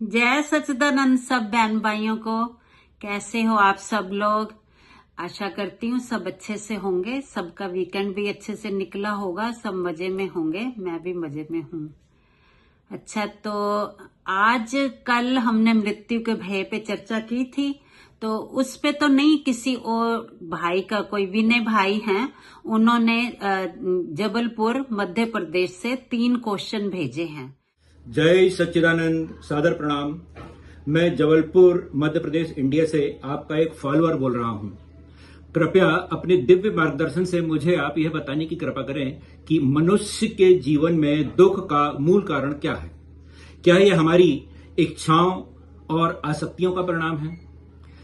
जय सच्चिदानंद सब बहन भाइयों को। कैसे हो आप सब लोग। आशा करती हूँ सब अच्छे से होंगे। सबका वीकेंड भी अच्छे से निकला होगा, सब मजे में होंगे। मैं भी मजे में हूँ। अच्छा, तो आज कल हमने मृत्यु के भय पे चर्चा की थी, तो उस पे तो नहीं, किसी और भाई का, कोई विनय भाई हैं, उन्होंने जबलपुर मध्य प्रदेश से 3 क्वेश्चन भेजे हैं। जय सच्चिदानंद, सादर प्रणाम। मैं जबलपुर मध्य प्रदेश इंडिया से आपका एक फॉलोअर बोल रहा हूं। कृपया अपने दिव्य मार्गदर्शन से मुझे आप यह बताने की कृपा करें कि मनुष्य के जीवन में दुख का मूल कारण क्या है। क्या यह हमारी इच्छाओं और आसक्तियों का परिणाम है?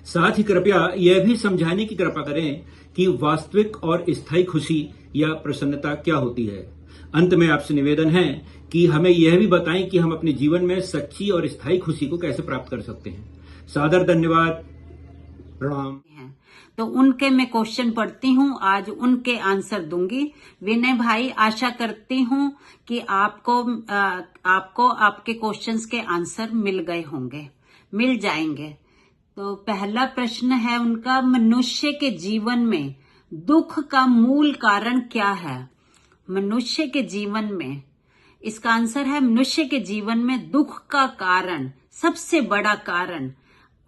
साथ ही कृपया यह भी समझाने की कृपा करें कि वास्तविक और स्थायी खुशी या प्रसन्नता क्या होती है। अंत में आपसे निवेदन है कि हमें यह भी बताएं कि हम अपने जीवन में सच्ची और स्थायी खुशी को कैसे प्राप्त कर सकते हैं। सादर धन्यवाद, प्रणाम। तो उनके मैं क्वेश्चन पढ़ती हूँ, आज उनके आंसर दूंगी। विनय भाई, आशा करती हूँ कि आपको आपके क्वेश्चंस के आंसर मिल गए होंगे, मिल जाएंगे। तो पहला प्रश्न है उनका, मनुष्य के जीवन में दुख का मूल कारण क्या है? मनुष्य के जीवन में, इसका आंसर है, मनुष्य के जीवन में दुख का कारण, सबसे बड़ा कारण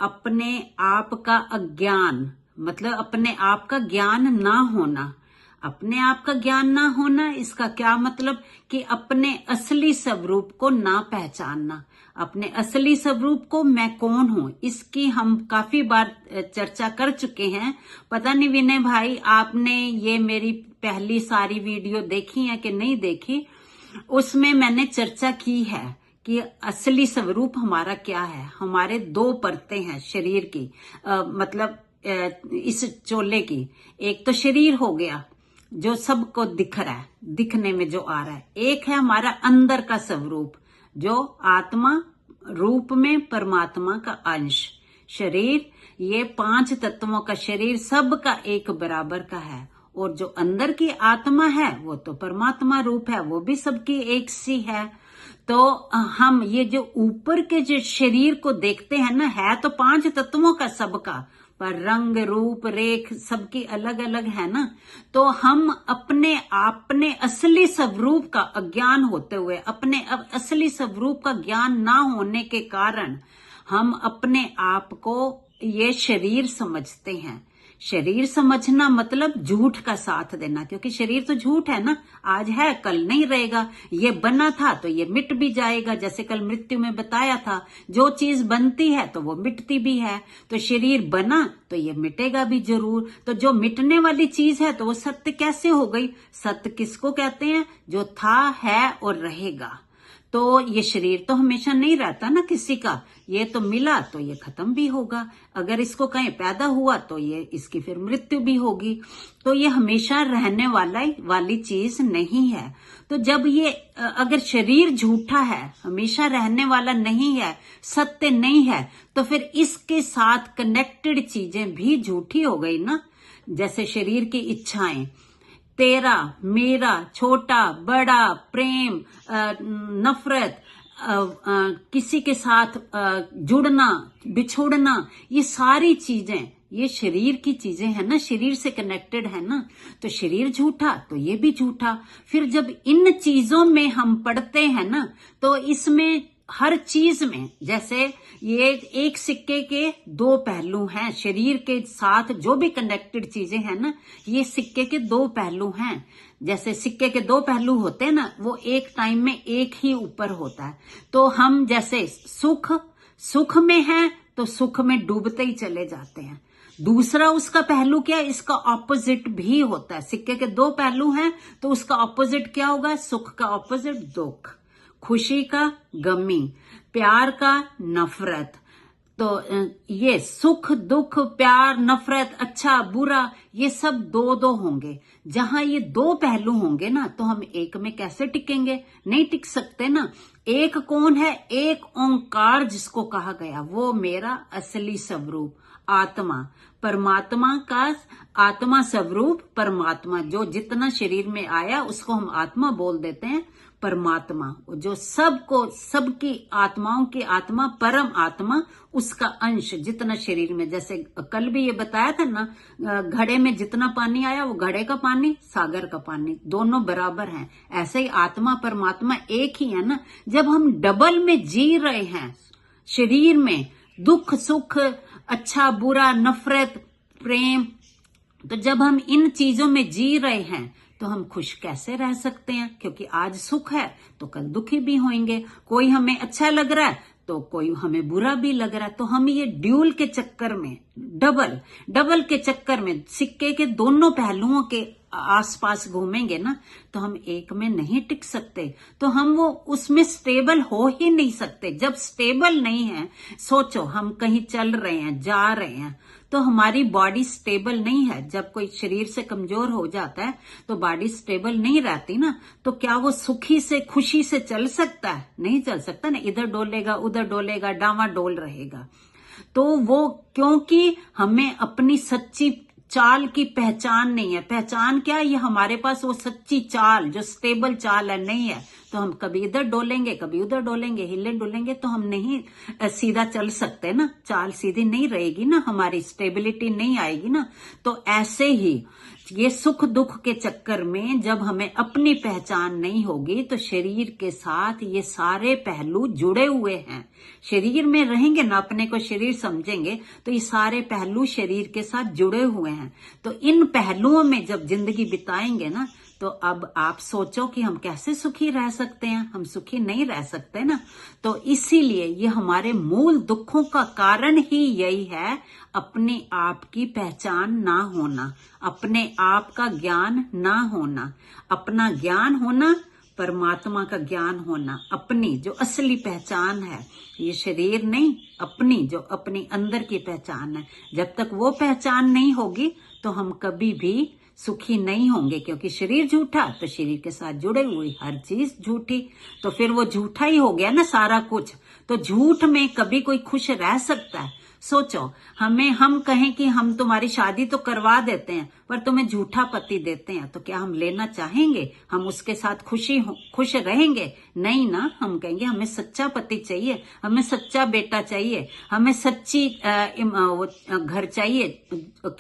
अपने आप का अज्ञान, मतलब अपने आप का ज्ञान ना होना। अपने आप का ज्ञान ना होना, इसका क्या मतलब कि अपने असली स्वरूप को ना पहचानना। अपने असली स्वरूप को, मैं कौन हूं, इसकी हम काफी बार चर्चा कर चुके हैं। पता नहीं विनय भाई आपने ये मेरी पहली सारी वीडियो देखी है कि नहीं देखी। उसमें मैंने चर्चा की है कि असली स्वरूप हमारा क्या है। हमारे 2 परतें हैं शरीर की, मतलब इस चोले की। एक तो शरीर हो गया जो सबको दिख रहा है, दिखने में जो आ रहा है। एक है हमारा अंदर का स्वरूप, जो आत्मा रूप में परमात्मा का अंश। शरीर, ये 5 तत्वों का शरीर सबका एक बराबर का है। और जो अंदर की आत्मा है वो तो परमात्मा रूप है, वो भी सबकी एक सी है। तो हम ये जो ऊपर के जो शरीर को देखते हैं ना, है तो 5 तत्वों का सबका, पर रंग रूप रेख सबकी अलग अलग है ना। तो हम अपने असली स्वरूप का अज्ञान होते हुए, अपने असली स्वरूप का ज्ञान ना होने के कारण हम अपने आप को ये शरीर समझते हैं। शरीर समझना मतलब झूठ का साथ देना, क्योंकि शरीर तो झूठ है ना। आज है, कल नहीं रहेगा। ये बना था तो ये मिट भी जाएगा। जैसे कल मृत्यु में बताया था, जो चीज बनती है तो वो मिटती भी है। तो शरीर बना तो ये मिटेगा भी जरूर। तो जो मिटने वाली चीज है तो वो सत्य कैसे हो गई? सत्य किसको कहते हैं? जो था, है और रहेगा। तो ये शरीर तो हमेशा नहीं रहता ना किसी का। ये तो मिला तो ये खत्म भी होगा। अगर इसको कहीं पैदा हुआ तो ये, इसकी फिर मृत्यु भी होगी। तो ये हमेशा रहने वाली चीज नहीं है। तो जब ये, अगर शरीर झूठा है, हमेशा रहने वाला नहीं है, सत्य नहीं है, तो फिर इसके साथ कनेक्टेड चीजें भी झूठी हो गई ना। जैसे शरीर की इच्छाएं, तेरा, मेरा, छोटा, बड़ा, प्रेम, नफरत, किसी के साथ जुड़ना, बिछुड़ना, ये सारी चीजें, ये शरीर की चीजें हैं ना, शरीर से कनेक्टेड है ना। तो शरीर झूठा तो ये भी झूठा। फिर जब इन चीजों में हम पढ़ते हैं ना, तो इसमें हर चीज में, जैसे ये एक सिक्के के 2 पहलू हैं। शरीर के साथ जो भी कनेक्टेड चीजें हैं ना, ये सिक्के के 2 पहलू हैं। जैसे सिक्के के 2 पहलू होते हैं ना, वो एक टाइम में एक ही ऊपर होता है। तो हम जैसे सुख में हैं तो सुख में डूबते ही चले जाते हैं। दूसरा उसका पहलू क्या है? इसका ऑपोजिट भी होता है। सिक्के के 2 पहलू हैं तो उसका ऑपोजिट क्या होगा? सुख का ऑपोजिट दुख, खुशी का गमी, प्यार का नफरत। तो ये सुख, दुख, प्यार, नफरत, अच्छा बुरा, ये सब 2-2 होंगे। जहां ये 2 पहलू होंगे ना, तो हम एक में कैसे टिकेंगे? नहीं टिक सकते ना। एक कौन है? एक ओंकार जिसको कहा गया, वो मेरा असली स्वरूप, आत्मा, परमात्मा का आत्मा स्वरूप, परमात्मा जो जितना शरीर में आया उसको हम आत्मा बोल देते हैं। परमात्मा, जो सबको, सबकी आत्माओं की आत्मा, परम आत्मा, उसका अंश जितना शरीर में, जैसे कल भी ये बताया था ना, घड़े में जितना पानी आया वो घड़े का पानी, सागर का पानी, दोनों बराबर हैं। ऐसे ही आत्मा परमात्मा एक ही है ना। जब हम डबल में जी रहे हैं शरीर में, दुख सुख, अच्छा बुरा, नफरत, प्रेम, तो जब हम इन चीजों में जी रहे हैं तो हम खुश कैसे रह सकते हैं? क्योंकि आज सुख है तो कल दुखी भी होंगे। कोई हमें अच्छा लग रहा है तो कोई हमें बुरा भी लग रहा है। तो हम ये ड्यूल के चक्कर में, डबल के चक्कर में, सिक्के के दोनों पहलुओं के आसपास घूमेंगे ना, तो हम एक में नहीं टिक सकते। तो हम वो उसमें स्टेबल हो ही नहीं सकते। जब स्टेबल नहीं है, सोचो हम कहीं चल रहे हैं, जा रहे हैं, तो हमारी बॉडी स्टेबल नहीं है। जब कोई शरीर से कमजोर हो जाता है तो बॉडी स्टेबल नहीं रहती ना, तो क्या वो सुखी से, खुशी से चल सकता है? नहीं चल सकता ना। इधर डोलेगा, उधर डोलेगा, डामाडोल रहेगा। तो वो, क्योंकि हमें अपनी सच्ची चाल की पहचान नहीं है। पहचान क्या है? ये हमारे पास वो सच्ची चाल, जो स्टेबल चाल है, नहीं है। तो हम कभी इधर डोलेंगे, कभी उधर डोलेंगे, हिले डोलेंगे, तो हम नहीं सीधा चल सकते ना। चाल सीधी नहीं रहेगी ना, हमारी स्टेबिलिटी नहीं आएगी ना। तो ऐसे ही ये सुख दुख के चक्कर में जब हमें अपनी पहचान नहीं होगी, तो शरीर के साथ ये सारे पहलू जुड़े हुए हैं। शरीर में रहेंगे ना, अपने को शरीर समझेंगे, तो ये सारे पहलू शरीर के साथ जुड़े हुए हैं। तो इन पहलुओं में जब जिंदगी बिताएंगे ना, तो अब आप सोचो कि हम कैसे सुखी रह सकते हैं? हम सुखी नहीं रह सकते ना। तो इसीलिए ये हमारे मूल दुखों का कारण ही यही है, अपने आप की पहचान ना होना, अपने आप का ज्ञान ना होना, अपना ज्ञान होना, परमात्मा का ज्ञान होना, अपनी जो असली पहचान है, ये शरीर नहीं, अपनी जो अपनी अंदर की पहचान है। जब तक वो पहचान नहीं होगी तो हम कभी भी सुखी नहीं होंगे। क्योंकि शरीर झूठा, तो शरीर के साथ जुड़े हुई हर चीज झूठी, तो फिर वो झूठा ही हो गया ना सारा कुछ। तो झूठ में कभी कोई खुश रह सकता है? सोचो, हम कहें कि हम तुम्हारी शादी तो करवा देते हैं, पर तुम्हें झूठा पति देते हैं, तो क्या हम लेना चाहेंगे? हम उसके साथ खुश रहेंगे? नहीं ना। हम कहेंगे हमें सच्चा पति चाहिए, हमें सच्चा बेटा चाहिए, हमें सच्ची घर चाहिए,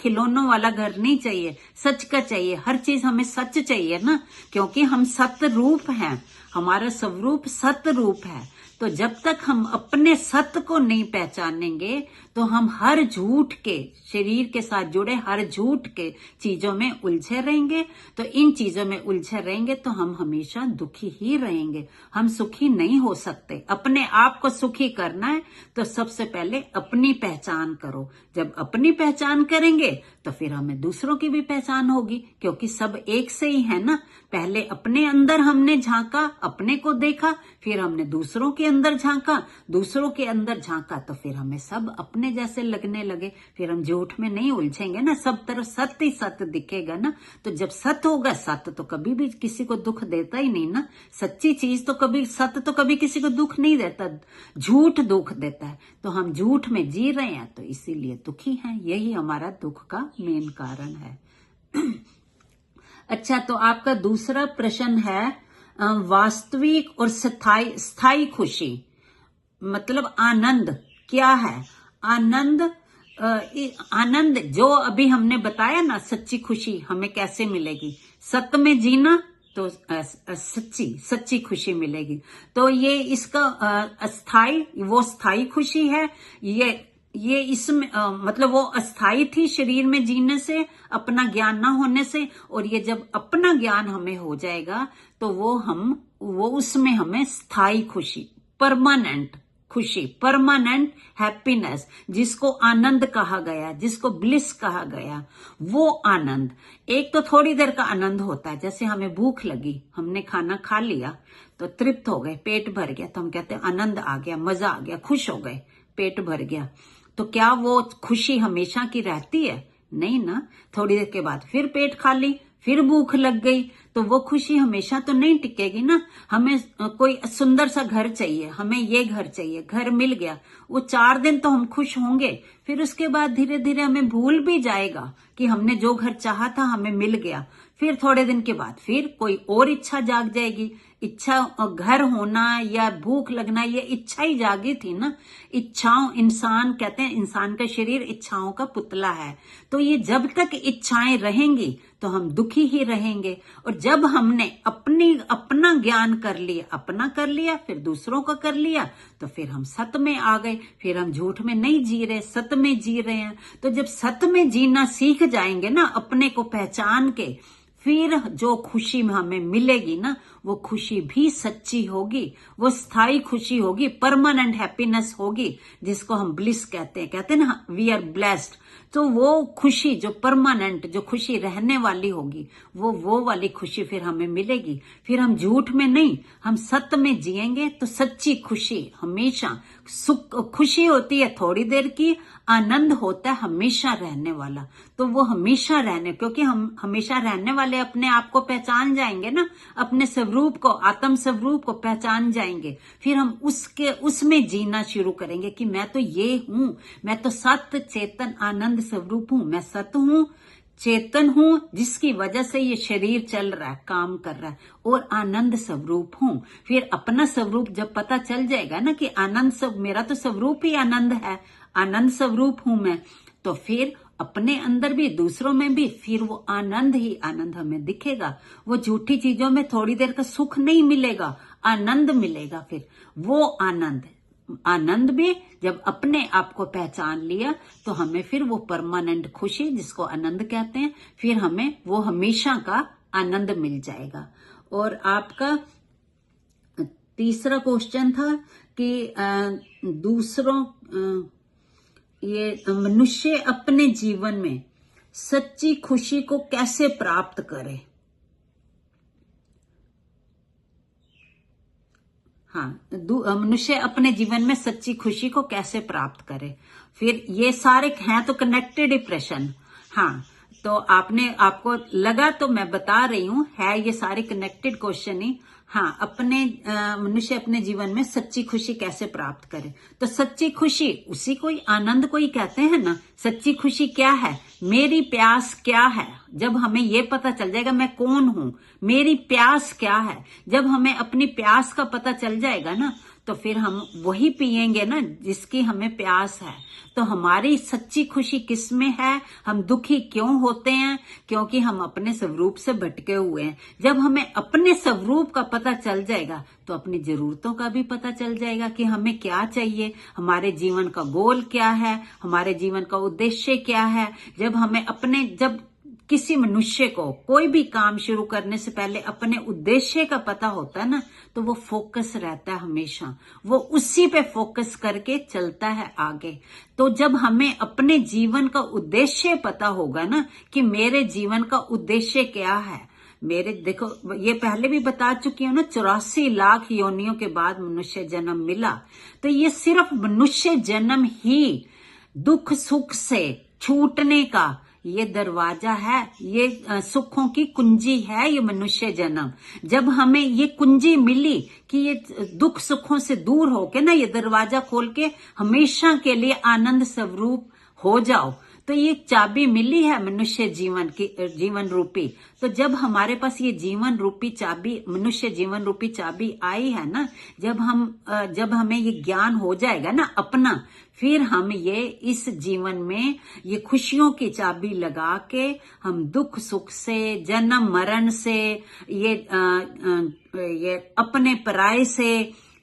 खिलौनों वाला घर नहीं चाहिए, सच का चाहिए। हर चीज हमें सच चाहिए ना, क्योंकि हम सत्य रूप हैं, हमारा स्वरूप सत्य रूप है। तो जब तक हम अपने सत्य को नहीं पहचानेंगे, तो हम हर झूठ के, शरीर के साथ जुड़े हर झूठ के चीजों में उलझे रहेंगे। तो इन चीजों में उलझे रहेंगे तो हम हमेशा दुखी ही रहेंगे, हम सुखी नहीं हो सकते। अपने आप को सुखी करना है तो सबसे पहले अपनी पहचान करो। जब अपनी पहचान करेंगे तो फिर हमें दूसरों की भी पहचान होगी, क्योंकि सब एक से ही है ना। पहले अपने अंदर हमने झांका, अपने को देखा, फिर हमने दूसरों के अंदर झांका, दूसरों के अंदर झांका, तो फिर हमें सब अपने जैसे लगने लगे। फिर हम झूठ में नहीं उलझेंगे ना, सब तरफ सत्य ही सत्य दिखेगा ना। तो जब सत्य होगा, सत्य तो कभी भी किसी को दुख देता ही नहीं ना। सच्ची चीज तो कभी, सत्य तो कभी किसी को दुख नहीं देता, झूठ दुख देता है। तो हम झूठ में जी रहे हैं, तो इसीलिए दुखी हैं। यही हमारा दुख का मेन कारण है। अच्छा, तो आपका दूसरा प्रश्न है, वास्तविक और स्थायी खुशी, मतलब आनंद क्या है? आनंद जो अभी हमने बताया ना, सच्ची खुशी हमें कैसे मिलेगी? सत्य में जीना तो सच्ची खुशी मिलेगी। तो ये इसका अस्थाई, वो स्थायी खुशी है। ये इसमें मतलब वो अस्थाई थी शरीर में जीने से, अपना ज्ञान ना होने से। और ये जब अपना ज्ञान हमें हो जाएगा तो वो उसमें हमें स्थायी खुशी, परमानेंट खुशी, परमानेंट हैप्पीनेस, जिसको आनंद कहा गया, जिसको ब्लिस कहा गया, वो आनंद। एक तो थोड़ी देर का आनंद होता है, जैसे हमें भूख लगी, हमने खाना खा लिया तो तृप्त हो गए, पेट भर गया, तो हम कहते हैं आनंद आ गया, मजा आ गया, खुश हो गए, पेट भर गया। तो क्या वो खुशी हमेशा की रहती है? नहीं ना। थोड़ी देर के बाद फिर पेट खाली, फिर भूख लग गई, तो वो खुशी हमेशा तो नहीं टिकेगी ना। हमें कोई सुंदर सा घर चाहिए, हमें ये घर चाहिए, घर मिल गया, वो 4 दिन तो हम खुश होंगे, फिर उसके बाद धीरे धीरे हमें भूल भी जाएगा कि हमने जो घर चाहा था हमें मिल गया। फिर थोड़े दिन के बाद फिर कोई और इच्छा जाग जाएगी, इच्छा, घर होना या भूख लगना, ये इच्छा ही जागी थी ना। इच्छाओं, इंसान कहते हैं इंसान का शरीर इच्छाओं का पुतला है, तो ये जब तक इच्छाएं रहेंगी तो हम दुखी ही रहेंगे। और जब हमने अपना ज्ञान कर लिया, अपना कर लिया, फिर दूसरों का कर लिया, तो फिर हम सत्य में आ गए, फिर हम झूठ में नहीं जी रहे, सत्य में जी रहे हैं। तो जब सत्य में जीना सीख जाएंगे ना, अपने को पहचान के, फिर जो खुशी में हमें मिलेगी ना, वो खुशी भी सच्ची होगी, वो स्थायी खुशी होगी, परमानेंट हैप्पीनेस होगी, जिसको हम ब्लिस कहते हैं ना, वी आर ब्लेस्ड। तो वो खुशी जो परमानेंट, जो खुशी रहने वाली होगी, वो वाली खुशी फिर हमें मिलेगी। फिर हम झूठ में नहीं, हम सत्य में जिएंगे, तो सच्ची खुशी हमेशा, सुख खुशी होती है थोड़ी देर की, आनंद होता है हमेशा रहने वाला। तो वो हमेशा रहने, क्योंकि हम हमेशा रहने वाले अपने आप को पहचान जाएंगे ना, अपने स्वरूप को, आत्म स्वरूप को पहचान जाएंगे, फिर हम उसमें जीना शुरू करेंगे कि मैं तो ये हूं, मैं तो सत्य चेतन आनंद स्वरूप हूं, मैं सत्य हूं, चेतन हूं, जिसकी वजह से ये शरीर चल रहा है, काम कर रहा है, और आनंद स्वरूप हूं। फिर अपना स्वरूप जब पता चल जाएगा ना कि आनंद मेरा तो स्वरूप ही आनंद है, आनंद स्वरूप हूं मैं, तो फिर अपने अंदर भी दूसरों में भी फिर वो आनंद ही आनंद हमें दिखेगा। वो झूठी चीजों में थोड़ी देर का सुख नहीं मिलेगा, आनंद मिलेगा। फिर वो आनंद भी जब अपने आप को पहचान लिया, तो हमें फिर वो परमानेंट खुशी, जिसको आनंद कहते हैं, फिर हमें वो हमेशा का आनंद मिल जाएगा। और आपका तीसरा क्वेश्चन था कि दूसरों, ये मनुष्य अपने जीवन में सच्ची खुशी को कैसे प्राप्त करे। हाँ, मनुष्य अपने जीवन में सच्ची खुशी को कैसे प्राप्त करे। फिर ये सारे हैं तो कनेक्टेड ही प्रश्न। हाँ, तो आपको लगा तो मैं बता रही हूं, है ये सारे कनेक्टेड क्वेश्चन ही। हाँ, मनुष्य अपने जीवन में सच्ची खुशी कैसे प्राप्त करे। तो सच्ची खुशी उसी को ही, आनंद को ही कहते हैं ना। सच्ची खुशी क्या है, मेरी प्यास क्या है, जब हमें ये पता चल जाएगा मैं कौन हूं, मेरी प्यास क्या है, जब हमें अपनी प्यास का पता चल जाएगा ना, तो फिर हम वही पिएंगे ना जिसकी हमें प्यास है। तो हमारी सच्ची खुशी किस में है, हम दुखी क्यों होते हैं, क्योंकि हम अपने स्वरूप से भटके हुए हैं। जब हमें अपने स्वरूप का पता चल जाएगा, तो अपनी जरूरतों का भी पता चल जाएगा कि हमें क्या चाहिए, हमारे जीवन का गोल क्या है, हमारे जीवन का उद्देश्य क्या है। जब किसी मनुष्य को कोई भी काम शुरू करने से पहले अपने उद्देश्य का पता होता है ना, तो वो फोकस रहता है हमेशा, वो उसी पे फोकस करके चलता है आगे। तो जब हमें अपने जीवन का उद्देश्य पता होगा ना कि मेरे जीवन का उद्देश्य क्या है, देखो ये पहले भी बता चुकी हूं ना, 84 लाख योनियों के बाद मनुष्य जन्म मिला। तो ये सिर्फ मनुष्य जन्म ही दुख सुख से छूटने का ये दरवाजा है, ये सुखों की कुंजी है, ये मनुष्य जन्म। जब हमें ये कुंजी मिली कि ये दुख सुखों से दूर होके ना, ये दरवाजा खोल के हमेशा के लिए आनंद स्वरूप हो जाओ, तो ये चाबी मिली है मनुष्य जीवन की, जीवन रूपी। तो जब हमारे पास ये जीवन रूपी चाबी, मनुष्य जीवन रूपी चाबी आई है ना, जब हमें ये ज्ञान हो जाएगा ना अपना, फिर हम ये इस जीवन में ये खुशियों की चाबी लगा के हम दुख सुख से, जन्म मरण से, ये अपने पराये से,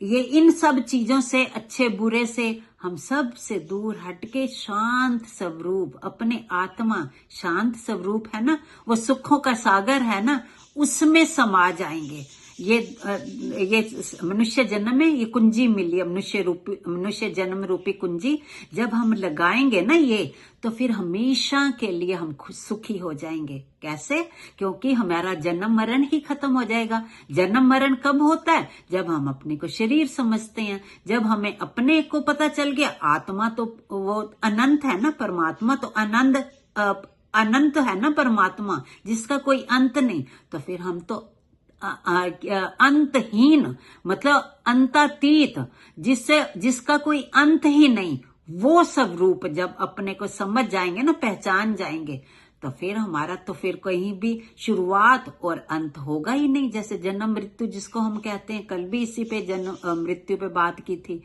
ये इन सब चीजों से, अच्छे बुरे से, हम सब से दूर हटके शांत स्वरूप, अपने आत्मा शांत स्वरूप है ना, वो सुखों का सागर है ना, उसमें समा जाएंगे। ये मनुष्य जन्म में ये कुंजी मिली है, मनुष्य जन्म रूपी कुंजी जब हम लगाएंगे ना ये, तो फिर हमेशा के लिए हम सुखी हो जाएंगे। कैसे? क्योंकि हमारा जन्म मरण ही खत्म हो जाएगा। जन्म मरण कब होता है? जब हम अपने को शरीर समझते हैं, जब हमें अपने को पता चल गया आत्मा तो वो अनंत है ना, परमात्मा तो अनंत है ना परमात्मा, जिसका कोई अंत नहीं। तो फिर हम तो अंतहीन, मतलब अंतातीत, जिसका कोई अंत ही नहीं, वो स्वरूप जब अपने को समझ जाएंगे ना, पहचान जाएंगे, तो फिर हमारा तो फिर कहीं भी शुरुआत और अंत होगा ही नहीं। जैसे जन्म मृत्यु जिसको हम कहते हैं, कल भी इसी पे जन्म मृत्यु पे बात की थी।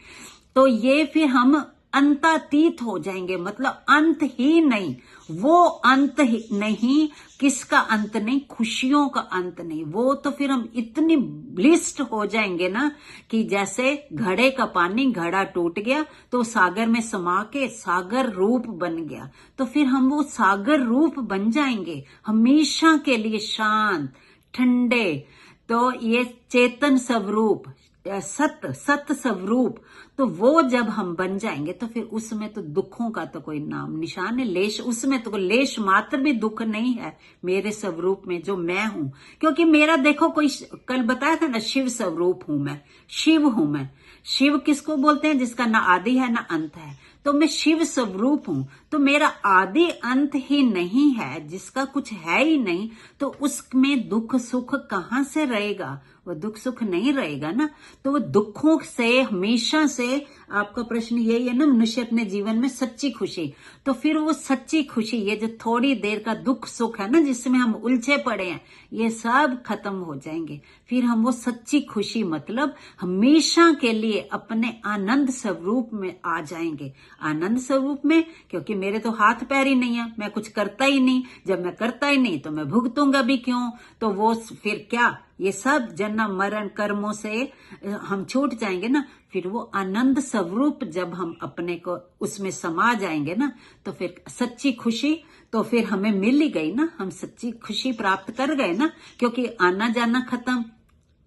तो ये फिर हम अंतातीत हो जाएंगे, मतलब अंत ही नहीं। वो अंत ही नहीं, किसका अंत नहीं, खुशियों का अंत नहीं। वो तो फिर हम इतनी ब्लिस्ड हो जाएंगे ना कि जैसे घड़े का पानी, घड़ा टूट गया तो सागर में समा के सागर रूप बन गया, तो फिर हम वो सागर रूप बन जाएंगे हमेशा के लिए, शांत ठंडे। तो ये चेतन स्वरूप, सत स्वरूप, तो वो जब हम बन जाएंगे तो फिर उसमें तो दुखों का तो कोई नाम निशान है, लेश, उसमें तो लेश मात्र भी दुख नहीं है मेरे स्वरूप में जो मैं हूं। क्योंकि मेरा देखो, कोई कल बताया था ना, शिव स्वरूप हूं मैं, शिव हूं मैं। शिव किसको बोलते हैं? जिसका ना आदि है ना अंत है। तो मैं शिव स्वरूप हूं, तो मेरा आदि अंत ही नहीं है, जिसका कुछ है ही नहीं, तो उसमें दुख सुख कहां से रहेगा? वो दुख सुख नहीं रहेगा ना। तो वो दुखों से हमेशा से, आपका प्रश्न यही है ना, मनुष्य अपने जीवन में सच्ची खुशी, तो फिर वो सच्ची खुशी, ये जो थोड़ी देर का दुख सुख है ना जिसमें हम उलझे पड़े हैं, ये सब खत्म हो जाएंगे। फिर हम वो सच्ची खुशी, मतलब हमेशा के लिए अपने आनंद स्वरूप में आ जाएंगे। आनंद स्वरूप में, क्योंकि मेरे तो हाथ पैर ही नहीं है, मैं कुछ करता ही नहीं। जब मैं करता ही नहीं तो मैं भुगतूंगा भी क्यों? तो वो फिर क्या, ये सब जन्म मरण कर्मों से हम छूट जाएंगे ना। फिर वो आनंद स्वरूप जब हम अपने को उसमें समा जाएंगे ना, तो फिर सच्ची खुशी तो फिर हमें मिल ही गई ना, हम सच्ची खुशी प्राप्त कर गए ना। क्योंकि आना जाना खत्म,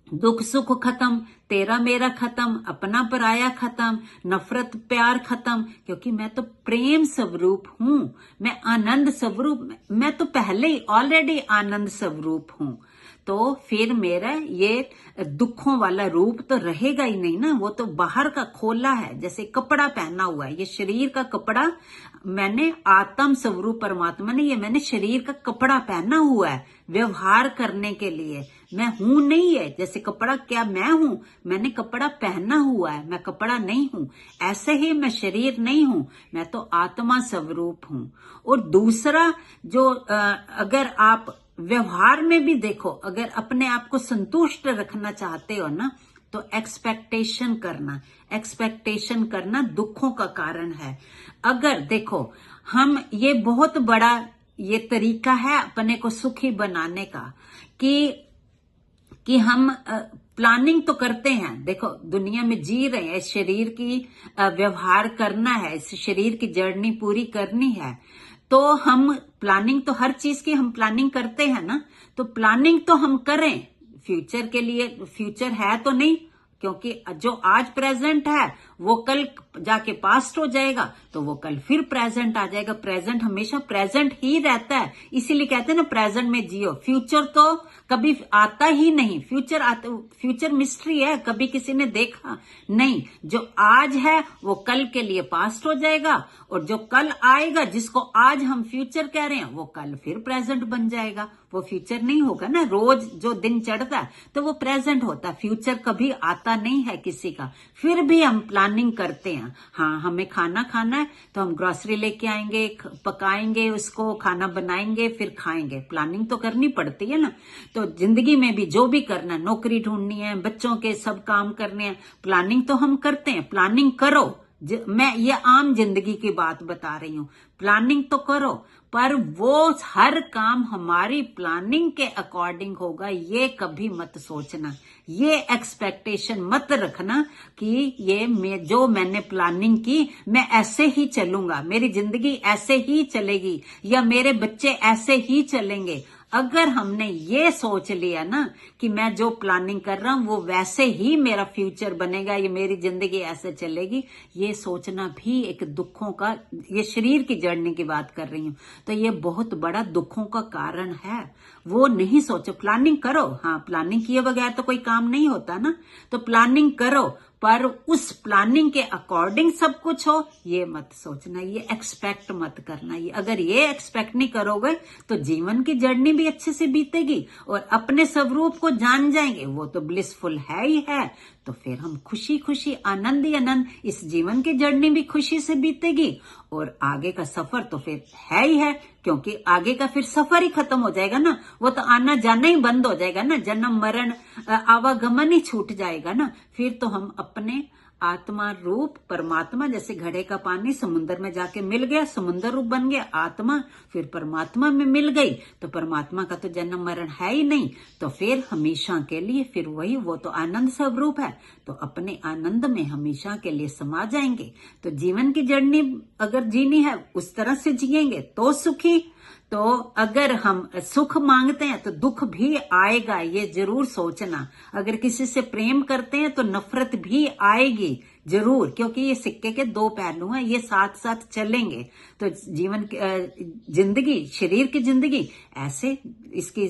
दुख सुख खत्म, तेरा मेरा खत्म, अपना पराया खत्म, नफरत प्यार खत्म। क्योंकि मैं तो प्रेम स्वरूप हूं, मैं आनंद स्वरूप, मैं तो पहले ही ऑलरेडी आनंद स्वरूप हूं। तो फिर मेरा ये दुखों वाला रूप तो रहेगा ही नहीं ना। वो तो बाहर का खोला है, जैसे कपड़ा पहना हुआ है। ये शरीर का कपड़ा मैंने, आत्म स्वरूप परमात्मा ने, ये मैंने शरीर का कपड़ा पहना हुआ है व्यवहार करने के लिए। मैं हूं नहीं है, जैसे कपड़ा क्या मैं हूं? मैंने कपड़ा पहना हुआ है, मैं कपड़ा नहीं हूं। ऐसे ही मैं शरीर नहीं हूं, मैं तो आत्मा स्वरूप हूं। और दूसरा जो अगर आप व्यवहार में भी देखो, अगर अपने आप को संतुष्ट रखना चाहते हो ना, तो एक्सपेक्टेशन करना दुखों का कारण है। अगर देखो, हम ये बहुत बड़ा ये तरीका है अपने को सुखी बनाने का कि हम प्लानिंग तो करते हैं। देखो, दुनिया में जी रहे हैं, शरीर की व्यवहार करना है, इस शरीर की जर्नी पूरी करनी है, तो हम प्लानिंग तो हर चीज की हम प्लानिंग करते हैं ना। तो प्लानिंग तो हम करें फ्यूचर के लिए। फ्यूचर है तो नहीं, क्योंकि जो आज प्रेजेंट है वो कल जाके पास्ट हो जाएगा, तो वो कल फिर प्रेजेंट आ जाएगा। प्रेजेंट हमेशा प्रेजेंट ही रहता है, इसीलिए कहते हैं ना प्रेजेंट में जियो। फ्यूचर तो कभी आता ही नहीं। फ्यूचर मिस्ट्री है, कभी किसी ने देखा नहीं। जो आज है वो कल के लिए पास्ट हो जाएगा, और जो कल आएगा जिसको आज हम फ्यूचर कह रहे हैं, वो कल फिर प्रेजेंट बन जाएगा। वो फ्यूचर नहीं होगा ना। रोज जो दिन चढ़ता है तो वो प्रेजेंट होता है, फ्यूचर कभी आता नहीं है किसी का। फिर भी हम प्लानिंग करते हैं। हाँ, हमें खाना खाना है तो हम ग्रोसरी लेके आएंगे, पकाएंगे उसको, खाना बनाएंगे, फिर खाएंगे। प्लानिंग तो करनी पड़ती है ना। तो जिंदगी में भी जो भी करना है, नौकरी ढूंढनी है, बच्चों के सब काम करने हैं, प्लानिंग तो हम करते हैं। प्लानिंग करो, मैं ये आम जिंदगी की बात बता रही हूं। प्लानिंग तो करो, पर वो हर काम हमारी प्लानिंग के अकॉर्डिंग होगा, ये कभी मत सोचना। ये एक्सपेक्टेशन मत रखना कि ये जो मैंने प्लानिंग की मैं ऐसे ही चलूंगा, मेरी जिंदगी ऐसे ही चलेगी, या मेरे बच्चे ऐसे ही चलेंगे। अगर हमने ये सोच लिया ना कि मैं जो प्लानिंग कर रहा हूं वो वैसे ही मेरा फ्यूचर बनेगा, ये मेरी जिंदगी ऐसे चलेगी, ये सोचना भी एक दुखों का, ये शरीर की जर्नी की बात कर रही हूं, तो ये बहुत बड़ा दुखों का कारण है। वो नहीं सोचो, प्लानिंग करो। हाँ, प्लानिंग किए बगैर तो कोई काम नहीं होता ना। तो प्लानिंग करो, पर उस प्लानिंग के अकॉर्डिंग सब कुछ हो, ये मत सोचना, ये एक्सपेक्ट मत करना। ये अगर ये एक्सपेक्ट नहीं करोगे तो जीवन की जर्नी भी अच्छे से बीतेगी, और अपने स्वरूप को जान जाएंगे, वो तो ब्लिसफुल है ही है। तो फिर हम खुशी खुशी आनंद ही आनंद, इस जीवन की जर्नी भी खुशी से बीतेगी और आगे का सफर तो फिर है ही है, क्योंकि आगे का फिर सफर ही खत्म हो जाएगा ना, वो तो आना जाना ही बंद हो जाएगा ना, जन्म मरण आवागमन ही छूट जाएगा ना। फिर तो हम अपने आत्मा रूप परमात्मा, जैसे घड़े का पानी समुद्र में जाके मिल गया, समुद्र रूप बन गया आत्मा, फिर परमात्मा में मिल गई, तो परमात्मा का तो जन्म मरण है ही नहीं, तो फिर हमेशा के लिए फिर वही, वो तो आनंद स्वरूप है, तो अपने आनंद में हमेशा के लिए समा जाएंगे। तो जीवन की जर्नी अगर जीनी है उस तरह से जिएंगे तो सुखी। तो अगर हम सुख मांगते हैं तो दुख भी आएगा, ये जरूर सोचना। अगर किसी से प्रेम करते हैं तो नफरत भी आएगी जरूर, क्योंकि ये सिक्के के दो पहलू हैं, ये साथ साथ चलेंगे। तो जीवन जिंदगी, शरीर की जिंदगी ऐसे, इसकी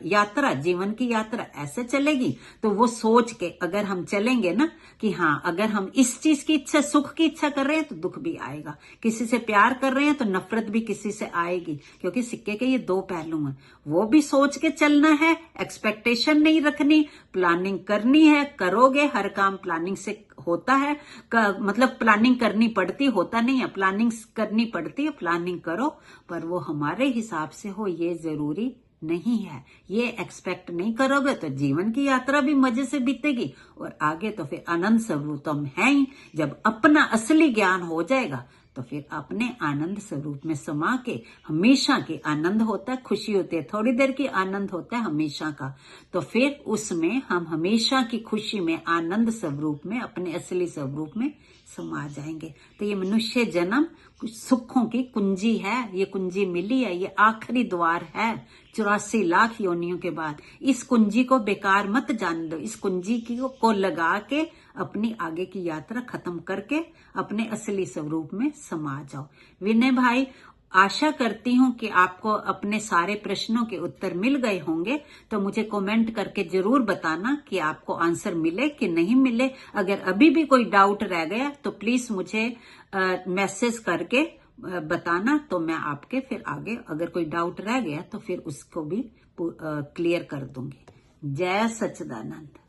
यात्रा, जीवन की यात्रा ऐसे चलेगी। तो वो सोच के अगर हम चलेंगे ना कि हाँ, अगर हम इस चीज की इच्छा, सुख की इच्छा कर रहे हैं तो दुख भी आएगा, किसी से प्यार कर रहे हैं तो नफरत भी किसी से आएगी, क्योंकि सिक्के के ये दो पहलू हैं। वो भी सोच के चलना है, एक्सपेक्टेशन नहीं रखनी, प्लानिंग करनी है, करोगे, हर काम प्लानिंग से होता है, मतलब प्लानिंग करनी पड़ती, होता नहीं है, प्लानिंग करनी पड़ती है, प्लानिंग करो, पर वो हमारे हिसाब से हो ये जरूरी नहीं है। ये एक्सपेक्ट नहीं करोगे तो जीवन की यात्रा भी मजे से बीतेगी और आगे तो फिर आनंद स्वरूप तो हम हैं ही। जब अपना असली ज्ञान हो जाएगा तो फिर अपने आनंद स्वरूप में समा के, हमेशा की आनंद होता है, खुशी होती है, थोड़ी देर की आनंद होता है हमेशा का, तो फिर उसमें हम हमेशा की खुशी में, आनंद स्वरूप में, अपने असली स्वरूप में समा जाएंगे। तो ये मनुष्य जन्म कुछ सुखों की कुंजी है, ये कुंजी मिली है, ये आखिरी द्वार है 84 लाख योनियों के बाद। इस कुंजी को बेकार मत जान दो, इस कुंजी को लगा के अपनी आगे की यात्रा खत्म करके अपने असली स्वरूप में समा जाओ। विनय भाई, आशा करती हूं कि आपको अपने सारे प्रश्नों के उत्तर मिल गए होंगे, तो मुझे कमेंट करके जरूर बताना कि आपको आंसर मिले कि नहीं मिले। अगर अभी भी कोई डाउट रह गया तो प्लीज मुझे मैसेज करके बताना, तो मैं आपके फिर आगे अगर कोई डाउट रह गया तो फिर उसको भी क्लियर कर दूंगी। जय सच्चिदानंद।